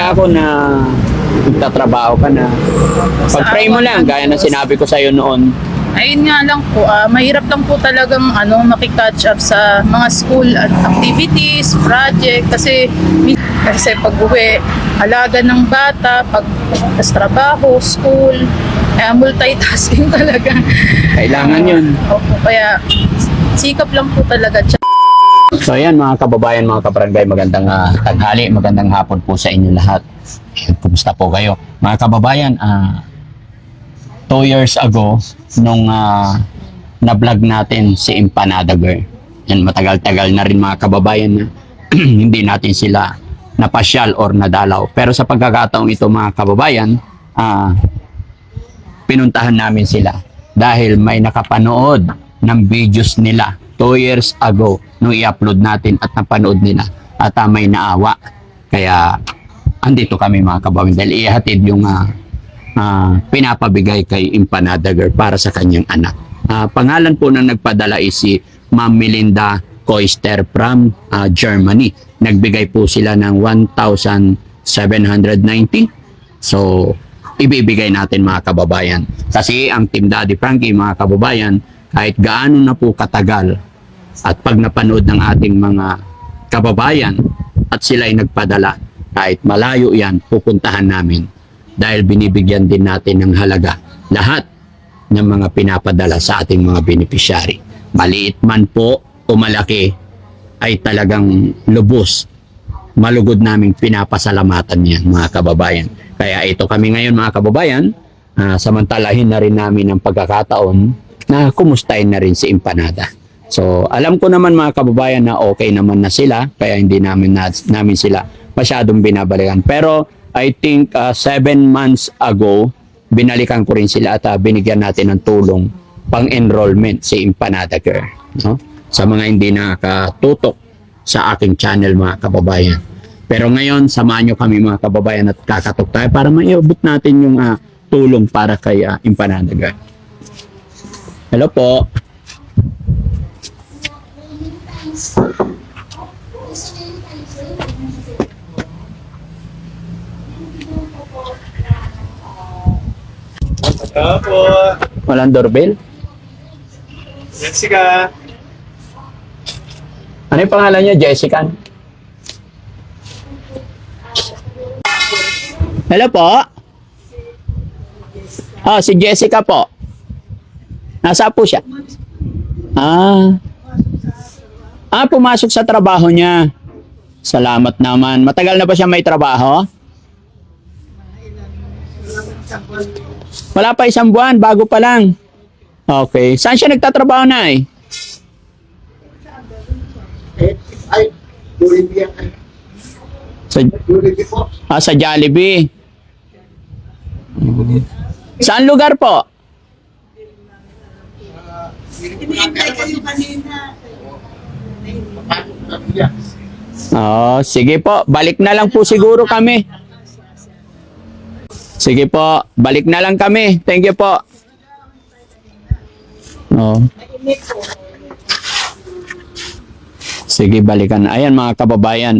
Balita ko na nagtatrabaho ka na. Pag-pray mo lang, gaya ng sinabi ko sa'yo noon. Ayun nga lang po, mahirap lang po talagang makikatch up sa mga school activities, project, kasi pag-uwi, alaga ng bata, pag trabaho, school, multitasking talaga. Kailangan yun. Opo, kaya sikap lang po talaga. So ayan mga kababayan, mga kabarangay, magandang tanghali, magandang hapon po sa inyo lahat. Kumusta po kayo? Mga kababayan, 2 years ago, nung na-vlog natin si Empanada Girl. Yan, matagal-tagal na rin mga kababayan na hindi natin sila napasyal or nadalaw. Pero sa pagkakataong ito mga kababayan, pinuntahan namin sila dahil may nakapanood ng videos nila 2 years ago nung i-upload natin at napanood nila at may naawa. Kaya andito kami mga kababayan dahil ihatid yung pinapabigay kay Empanada Girl para sa kanyang anak. Pangalan po na nagpadala is si Ma'am Melinda Koister from Germany. Nagbigay po sila ng 1,790. So, ibibigay natin mga kababayan. Kasi ang Team Daddy Frankie mga kababayan, kahit gaano na po katagal at pag napanood ng ating mga kababayan at sila ay nagpadala, kahit malayo yan, pupuntahan namin. Dahil binibigyan din natin ng halaga lahat ng mga pinapadala sa ating mga beneficiary. Maliit man po o malaki, ay talagang lubos. Malugod naming pinapasalamatan yan mga kababayan. Kaya ito kami ngayon mga kababayan, samantalahin na rin namin ang pagkakataon na kumustahin na rin si Empanada. So alam ko naman mga kababayan na okay naman na sila, kaya hindi namin sila masyadong binabalikan. Pero I think 7 months ago, binalikan ko rin sila at binigyan natin ng tulong pang-enrollment si Empanada Girl. No? Sa mga hindi nakatutok sa aking channel mga kababayan. Pero ngayon, samahan nyo kami mga kababayan at kakatok tayo para maiabot natin yung tulong para kay Empanada Girl. Hello po. Opo. Walang doorbell? Jessica. Ano yung pangalan niya? Jessica? Hello po? Si Jessica po. Nasa po siya? Pumasok sa trabaho niya. Salamat naman. Matagal na ba siya may trabaho? Wala pa 1 buwan, bago pa lang. Okay. Saan siya nagtatrabaho na eh? Jollibee. Sa Jollibee. Saan lugar po? Sige po. Balik na lang po siguro kami. Sige po, balik na lang kami. Thank you po. Sige, balikan. Ayan mga kababayan,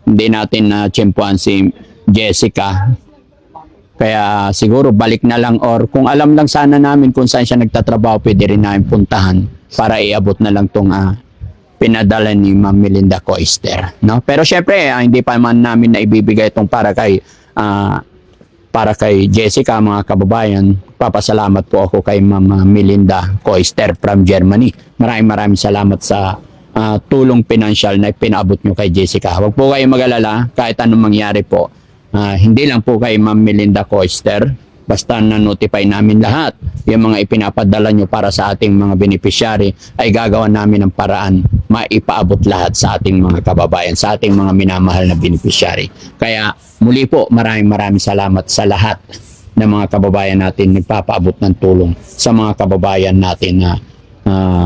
hindi natin tsempuan si Jessica. Kaya siguro balik na lang or kung alam lang sana namin kung saan siya nagtatrabaho, pwede rin namin puntahan para iabot na lang tong pinadala ni Ma'am Melinda Koister. No? Pero syempre, hindi pa man namin na ibibigay itong para kay Jessica mga kababayan. Papasalamat po ako kay Ma'am Melinda Koister from Germany. Maraming salamat sa tulong pinansyal na pinaabot nyo kay Jessica. Huwag po kayong mag-alala kahit anong mangyari po. Hindi lang po kay Ma'am Melinda Koister. Basta na-notify namin lahat yung mga ipinapadala nyo para sa ating mga beneficiary ay gagawa namin ng paraan maipaabot lahat sa ating mga kababayan, sa ating mga minamahal na beneficiary. Kaya muli po, maraming salamat sa lahat ng mga kababayan natin nagpapaabot ng tulong sa mga kababayan natin na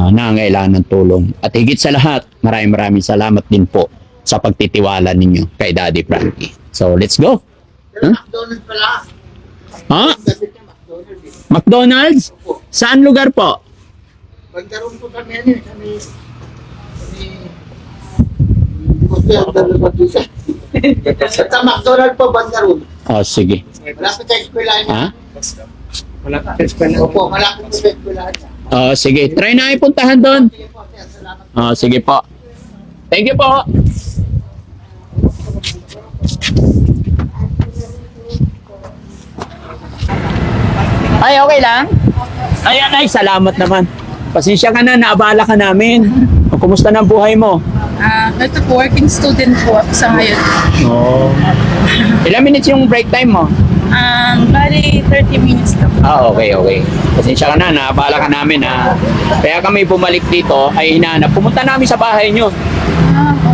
nangangailangan ng tulong. At higit sa lahat, maraming salamat din po sa pagtitiwala ninyo kay Daddy Frankie. So, let's go! McDonald's pala. McDonald's? Saan lugar po? Pagkaroon po kami yan eh. Kami Sa McDonald's po, banda ron. Oh, sige. Malapit sa eskwelahan niya. Ha? Opo, malapit sa eskwelahan niya. Oh, sige. Try na ipuntahan doon. Sige po, sir. Salamat. Oh, sige po. Thank you po. Ay, okay lang? Ayan, ay, salamat naman. Pasensya ka na, naabala ka namin. O, kumusta na ang buhay mo? Ito po, working student po ako sa ngayon. Oh. Ilang minutes yung break time mo? Bali, 30 minutes lang. Okay, okay. Pasensya ka na, naabala ka namin ha. Kaya kami bumalik dito, ay hinahanap. Pumunta namin sa bahay nyo. Opo.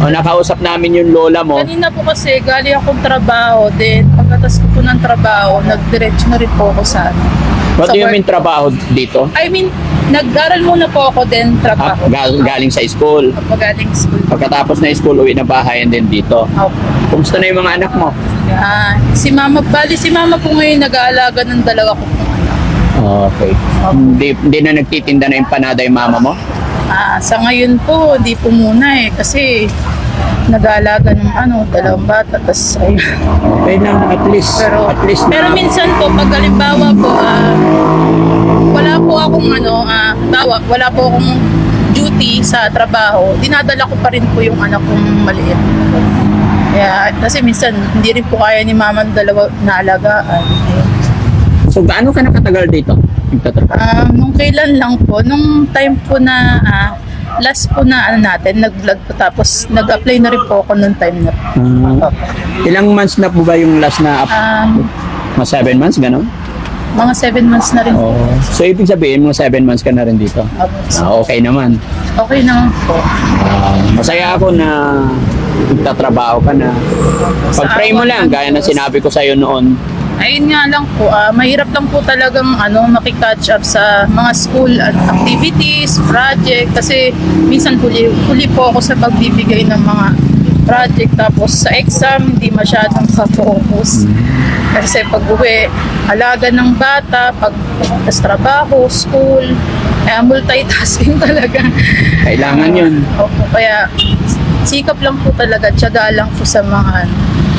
O, nakausap namin yung lola mo. Kanina po kasi, galing akong trabaho. Then, pagkatas ko po ng trabaho, nag-diretso na rin po ako sa ano. What sa do you work. mean trabaho dito? I mean, nag-aral muna po ako, then trabaho. Galing sa school. Opo, galing school. Pagkatapos na school, uwi na bahay and then dito. Opo. Kumusta na yung mga anak mo? Si mama po ngayon nag-aalaga ng dalawa ko pong anak. Okay. Hindi na nagtitinda na empanada yung mama mo? Sa ngayon po, di po muna kasi nag-aalaga ng dalawang bata. Tas, ayun. Okay lang, at least na. Pero minsan po, pag halimbawa po, wala po akong wala po akong duty sa trabaho, dinadala ko pa rin po yung anak kong maliit. Kaya, kasi minsan, hindi rin po kaya ni mama ng dalawa na alagaan. So, gaano ka nakatagal dito? Nung kailan lang po, nung time po na last po na nag-vlog po, tapos nag-apply na rin po ako nung time na Ilang months na po ba yung last na mga 7 months, gano'n? mga 7 months na rin po. So, ibig sabihin, mga 7 months ka na rin dito? Okay naman. Okay naman po. Masaya ako na nagtatrabaho ka na. Pag-pray mo lang, gaya na sinabi ko sa'yo noon. Ayun nga lang po, mahirap lang po talagang makikatch up sa mga school activities, project, kasi minsan huli po ako sa pagbibigay ng mga project, tapos sa exam hindi masyadong ka-focus. Kasi pag uwi, alaga ng bata, pag trabaho, school, multitasking talaga. Kailangan yun. Opo, kaya sikap lang po talaga, tiyaga lang po sa mga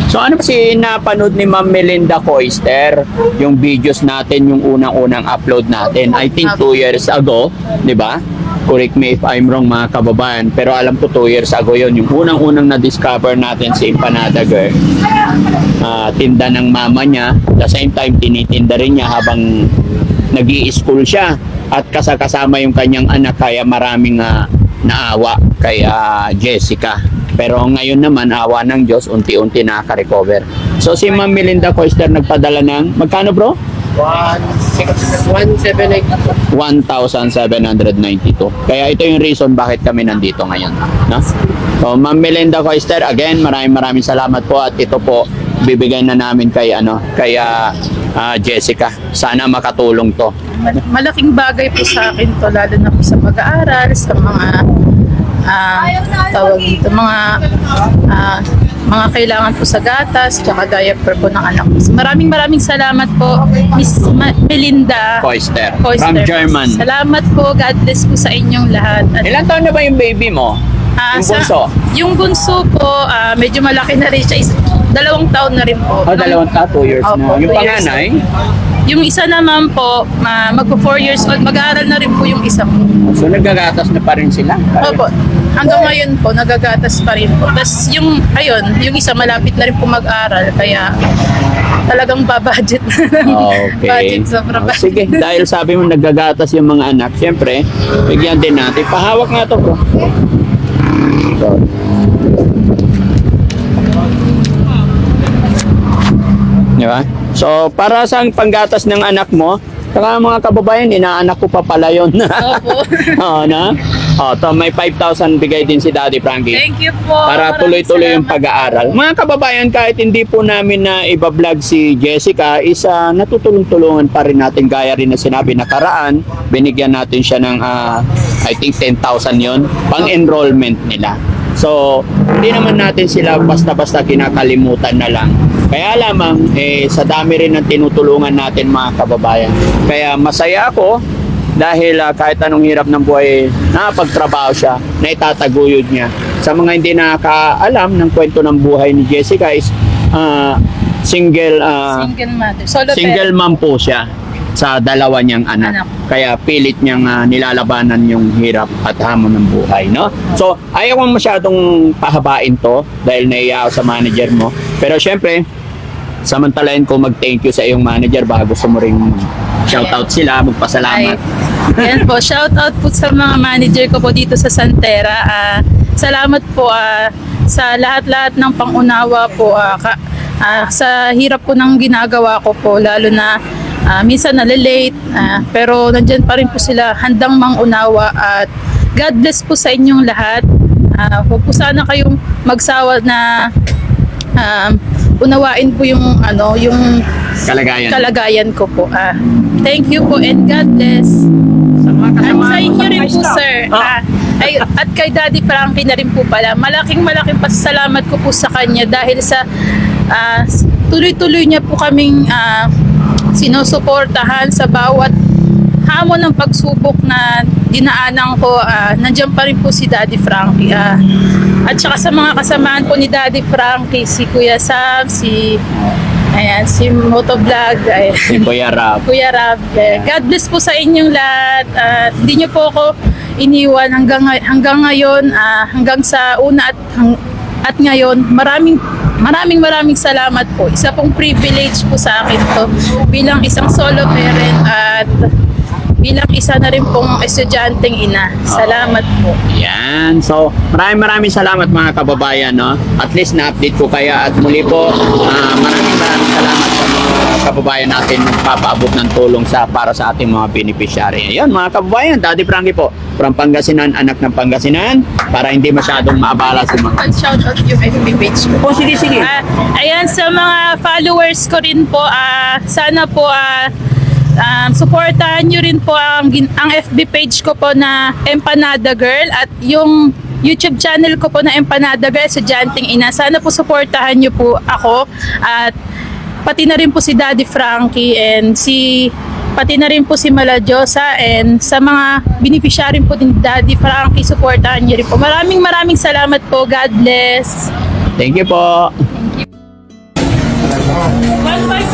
So ano kasi napanood ni Ma'am Melinda Coister, yung videos natin, yung unang-unang upload natin, I think 2 years ago, di ba? Correct me if I'm wrong mga kababayan, pero alam ko 2 years ago yon, yung unang-unang na-discover natin si Empanada Girl. Tinda ng mama niya, the same time tinitinda rin niya habang nag-i-school siya, at kasama yung kanyang anak, kaya maraming naawa kay Jessica. Pero ngayon naman, awa ng Diyos, unti-unti nakaka-recover. So si Ma'am Melinda Coister nagpadala ng, magkano bro? 1,792. 1,792. Kaya ito yung reason bakit kami nandito ngayon. No? So Ma'am Melinda Coister, again, maraming salamat po, at ito po, bibigay na namin kay Jessica. Sana makatulong to. malaking bagay po sa akin to, lalo na po sa pag-aaral, sa mga tawag dito, mga kailangan po sa gatas, tsaka diaper po ng anak ko. Maraming salamat po, Miss Melinda Coister, Coister. from German. Salamat po, God bless po sa inyong lahat. At, Ilan taon na ba yung baby mo? Yung bunso? Yung bunso po, medyo malaki na rin siya. 2 taon na rin po. 2 taon, 2 years Opo, na. Yung 2 years panganay? Yung isa naman po, magpo 4 years old, mag-aaral na rin po yung isa po. So nagagatas na pa rin sila? Opo. Hanggang ngayon po, nagagatas pa rin po. Tapos yung isa malapit na rin po mag-aral. Kaya talagang babudget na lang. Okay. Budget sobra ba? Sige, dahil sabi mo nagagatas yung mga anak, siyempre, bigyan din natin. Pahawak nga to, bro. So, di ba? So, para sa panggatas ng anak mo, saka mga kababayan, inaanak ko pa pala yun. Opo. Oo, na? To may 5,000 bigay din si Daddy Frankie. Thank you po. Para Maraming tuloy-tuloy yung salamat. pag-aaral. Mga kababayan, kahit hindi po namin na iba-vlog si Jessica, natutulong-tulungan pa rin natin, gaya rin na sinabi nakaraan, binigyan natin siya ng I think 10,000 yon, pang-enrollment nila. So, hindi naman natin sila basta-basta kinakalimutan na lang. Kaya lamang, sa dami rin ng tinutulungan natin mga kababayan. Kaya masaya ako dahil kahit anong hirap ng buhay, nakapagtrabaho siya, na itataguyod niya. Sa mga hindi nakakaalam ng kwento ng buhay ni Jessica is single Single mother. Solo single parent. mom po siya sa dalawa niyang anak. Anak. Kaya pilit niyang nilalabanan yung hirap at hamon ng buhay, no? So, ayaw kong masyadong pahabain to dahil naiya ako sa manager mo. Pero syempre, samantalahin ko mag-thank you sa iyong manager bago gusto mo ring shoutout sila, magpasalamat. Yan po, shout out po sa mga manager ko po dito sa Santera. Salamat po sa lahat-lahat ng pangunawa po sa hirap po ng ginagawa ko po, lalo na minsan nalilate, pero nandyan pa rin po sila handang mangunawa at God bless po sa inyong lahat. Huwag po sana kayong magsawa na unawain po yung yung kalagayan ko po. Thank you po and God bless. At sa inyo rin po, sir. At kay Daddy Frankie na rin po pala. Malaking pasasalamat ko po sa kanya dahil sa tuloy-tuloy niya po kaming sinusuportahan sa bawat hamon ng pagsubok na dinaanan ko. Nandiyan pa rin po si Daddy Frankie. At saka sa mga kasamaan po ni Daddy Frankie, si Kuya Sam, si Motovlog, Si Kuya Rab. Kuya Rab. God bless po sa inyong lahat. Hindi niyo po ako iniwan hanggang ngayon, hanggang sa una at ngayon. Maraming salamat po. Isa pong privilege po sa akin to bilang isang solo parent at bilang isa na rin pong estudyanteng ina. Salamat po. Yan. So, maraming salamat mga kababayan, no? At least na-update ko kaya at muli po, maraming salamat sa mga kababayan natin papaabot ng tulong para sa ating mga beneficiary. Ayun, mga kababayan, Daddy Frankie po, from Pangasinan, anak ng Pangasinan, para hindi masyadong maabala sa mga... Shout out yung FB page ko. sige. Ayan, sa mga followers ko rin po, sana po supportahan nyo rin po ang FB page ko po na Empanada Girl at yung YouTube channel ko po na Empanada Girl, Estudyanteng Ina. Sana po supportahan nyo po ako at pati na rin po si Daddy Frankie and pati na rin po si Mala Diosa and sa mga beneficiary po din Daddy Frankie, supportahan nyo rin po. Maraming salamat po. God bless. Thank you po. 1